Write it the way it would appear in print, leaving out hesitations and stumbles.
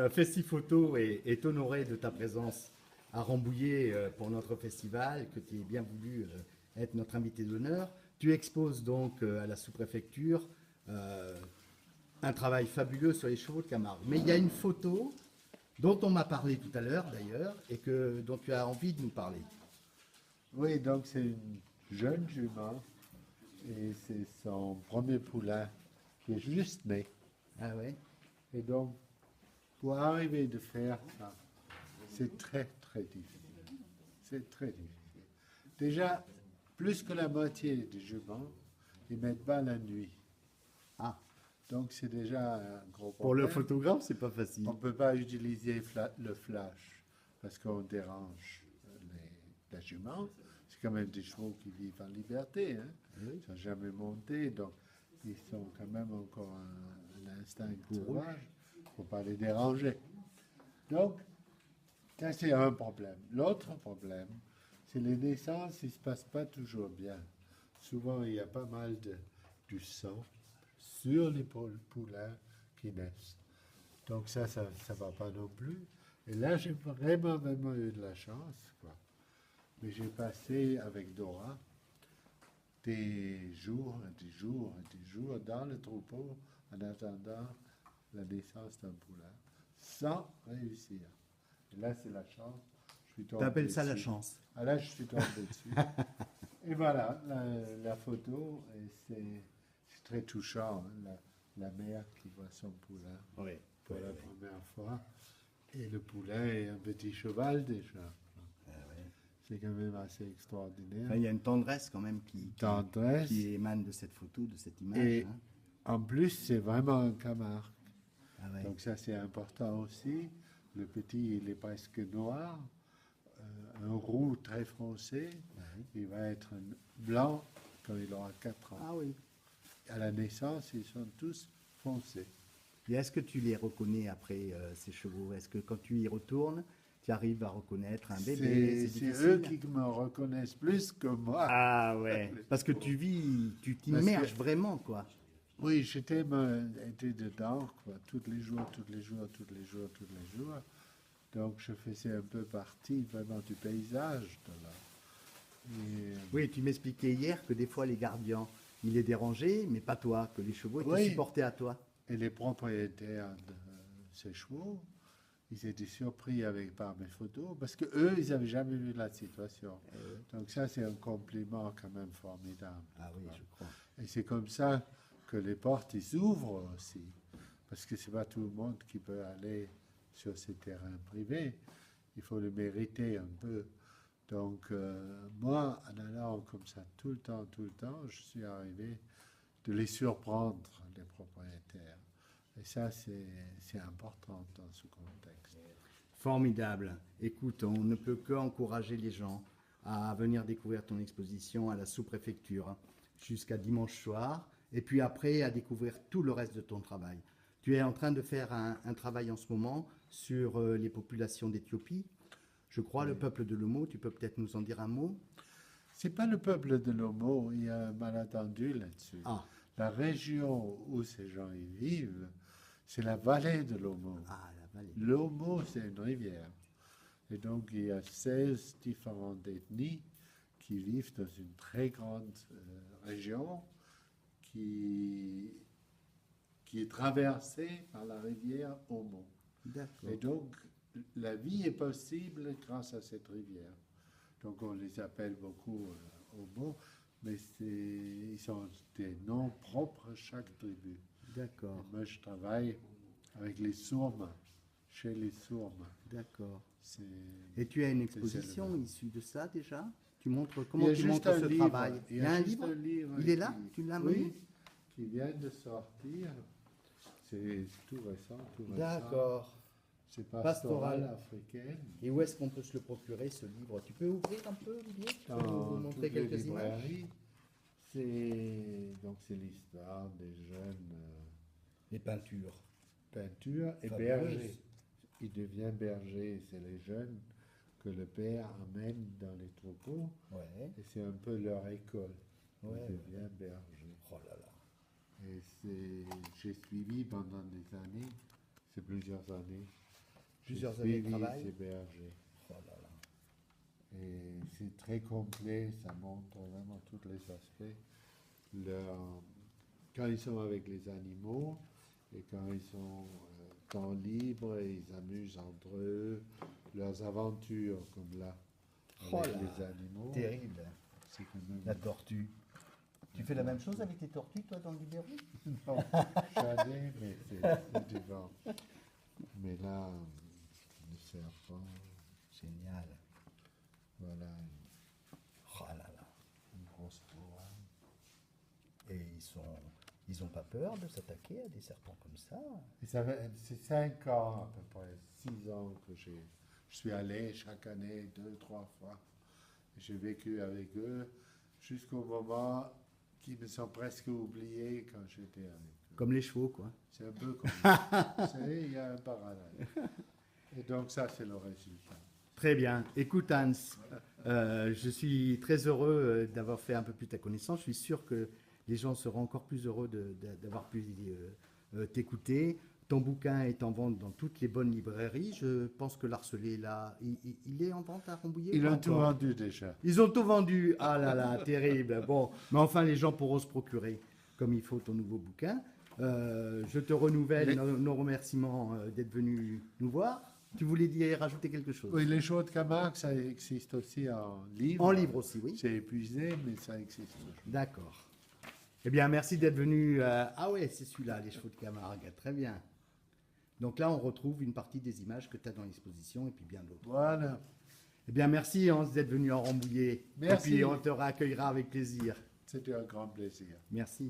Festi-Photo est honoré de ta présence à Rambouillet pour notre festival, que tu aies bien voulu être notre invité d'honneur. Tu exposes donc à la sous-préfecture un travail fabuleux sur les chevaux de Camargue. Mais il y a une photo dont on m'a parlé tout à l'heure d'ailleurs et dont tu as envie de nous parler. Oui, donc c'est une jeune jument et c'est son premier poulain qui est juste né. Ah ouais. Et donc, pour arriver de faire ça, c'est très très difficile. C'est très difficile. Déjà, plus que la moitié des juments, ils mettent pas la nuit. Ah, Donc c'est déjà un gros pour le problème. photographe, c'est pas facile. On ne peut pas utiliser le flash parce qu'on dérange la jument. C'est quand même des chevaux qui vivent en liberté. Hein. Oui. Ils ne sont jamais montés, donc ils sont quand même encore un instinct sauvage. Il ne faut pas les déranger. Donc, ça c'est un problème. L'autre problème, c'est les naissances, ils ne se passent pas toujours bien. Souvent, il y a pas mal du sang sur les poulains qui naissent. Donc ça va pas non plus. Et là, j'ai vraiment, vraiment eu de la chance, quoi. Mais j'ai passé avec Dora des jours, des jours, des jours dans le troupeau en attendant la naissance d'un poulain, sans réussir. Et là, c'est la chance. Je suis tombé T'appelles ça la dessus. chance. Ah là, je suis tombé dessus. Et voilà, la photo, et c'est très touchant, hein, la mère qui voit son poulain Oui. pour la première fois. Et le poulain est un petit cheval déjà. C'est quand même assez extraordinaire. Enfin, il y a une tendresse quand même Tendresse. qui émane de cette photo, de cette image. Et Hein. en plus, c'est vraiment un Camargue. Ah ouais. Donc ça, c'est important aussi. Le petit, il est presque noir. Un roux très foncé. Il va être blanc quand il aura 4 ans. Ah oui. À la naissance, ils sont tous foncés. Et est-ce que tu les reconnais après ces chevaux? Est-ce que quand tu y retournes, tu arrives à reconnaître un bébé? C'est difficile. eux qui me reconnaissent plus que moi. Ah ouais. Parce que tu vis, tu t'immerges vraiment, quoi. Oui, j'étais été dedans, quoi, tous les jours, tous les jours, tous les jours, tous les jours. Donc je faisais un peu partie vraiment du paysage de là. Et, Oui, tu m'expliquais hier que des fois les gardiens, ils les dérangeaient, mais pas toi, que les chevaux étaient Oui. supportés à toi. et les propriétaires de ces chevaux, ils étaient surpris par mes photos parce que eux, ils n'avaient jamais vu la situation. Donc ça, c'est un compliment quand même formidable. Ah oui, je crois. Et c'est comme ça que les portes ils s'ouvrent aussi, parce que c'est pas tout le monde qui peut aller sur ces terrains privés. Il faut le mériter un peu. Donc moi, en allant comme ça tout le temps, je suis arrivé de les surprendre, les propriétaires. Et ça, c'est important dans ce contexte. Formidable. Écoute, on ne peut qu'encourager les gens à venir découvrir ton exposition à la sous-préfecture hein, jusqu'à dimanche soir, et puis après à découvrir tout le reste de ton travail. Tu es en train de faire un travail en ce moment sur les populations d'Éthiopie. Je crois, le peuple de l'Homo, tu peux peut-être nous en dire un mot? C'est pas le peuple de l'Homo, il y a un malentendu là-dessus. Ah, La région où ces gens y vivent, c'est la vallée de l'Homo. ah, la vallée. L'Homo, c'est une rivière. Et donc, il y a 16 différentes ethnies qui vivent dans une très grande région qui est traversée par la rivière Homo. D'accord. Et donc, la vie est possible grâce à cette rivière. Donc, on les appelle beaucoup Homo, mais ils ont des noms propres à chaque tribu. D'accord. Et moi, je travaille avec les Sourmes, chez les Sourmes. D'accord. C'est Et tu as une c'est exposition éleveur. issue de ça déjà? Tu montres Il y comment a tu juste montres un ce livre. travail? Il y a un juste livre? un livre Il est là? qui- Tu l'as Oui, amené? qui vient de sortir. C'est tout récent, tout récent. D'accord. C'est Pastoral. pastoral africaine. Et où est-ce qu'on peut se le procurer, ce livre? Tu peux ouvrir un peu, Olivier? Tu peux nous Dans montrer toutes les quelques images? librairies. C'est l'histoire des jeunes Les peintures. peintures et Fabuleuse. bergers. Il devient berger, c'est les jeunes que le père amène dans les troupeaux Ouais. et c'est un peu leur école. Ouais, Il devient berger. Oh là là. Et j'ai suivi pendant des années c'est plusieurs années. Plusieurs J'ai années de suivi travail. ces bergers. Oh là là. Et c'est très complet, ça montre vraiment tous les aspects. Quand ils sont avec les animaux et quand ils sont temps libre, ils s'amusent entre eux, leurs aventures, comme là, Oh avec là, les animaux. terrible. C'est quand même... La tortue. Tu fais la même chose avec tes tortues, toi, dans le Libéraux? Non, jamais, mais c'est différent. Mais là, le serpent, Génial. voilà, Oh là là. une grosse proie. Et ils ont pas peur de s'attaquer à des serpents comme ça? Et c'est 5 ans, à peu près, 6 ans que je suis allé chaque année, 2, 3 fois. J'ai vécu avec eux jusqu'au moment qu'ils me sont presque oubliés quand j'étais avec eux. Comme les chevaux, quoi. C'est un peu comme ça. Vous savez, il y a un parallèle. Et donc ça, c'est le résultat. Très bien. Écoute, Hans, je suis très heureux d'avoir fait un peu plus ta connaissance. Je suis sûr que les gens seront encore plus heureux d'avoir pu t'écouter. Ton bouquin est en vente dans toutes les bonnes librairies. Je pense que l'Harcelé, là, il est en vente à Rambouillet? Ils Pas ont tout encore. vendu déjà. Ils ont tout vendu. Ah là là, terrible. Bon, mais enfin, les gens pourront se procurer comme il faut ton nouveau bouquin. Je te renouvelle nos remerciements d'être venu nous voir. Tu voulais dire, rajouter quelque chose? Oui, les chevaux de Camargue, ça existe aussi en livre. En livre aussi, oui. C'est épuisé, mais ça existe toujours. D'accord. Eh bien, merci d'être venu. Ah ouais, c'est celui-là, les chevaux de Camargue. Très bien. Donc là, on retrouve une partie des images que tu as dans l'exposition et puis bien d'autres. Voilà. Eh bien, merci Hans d'être venu en Rambouillet. Merci. Et puis, on te réaccueillera avec plaisir. C'était un grand plaisir. Merci.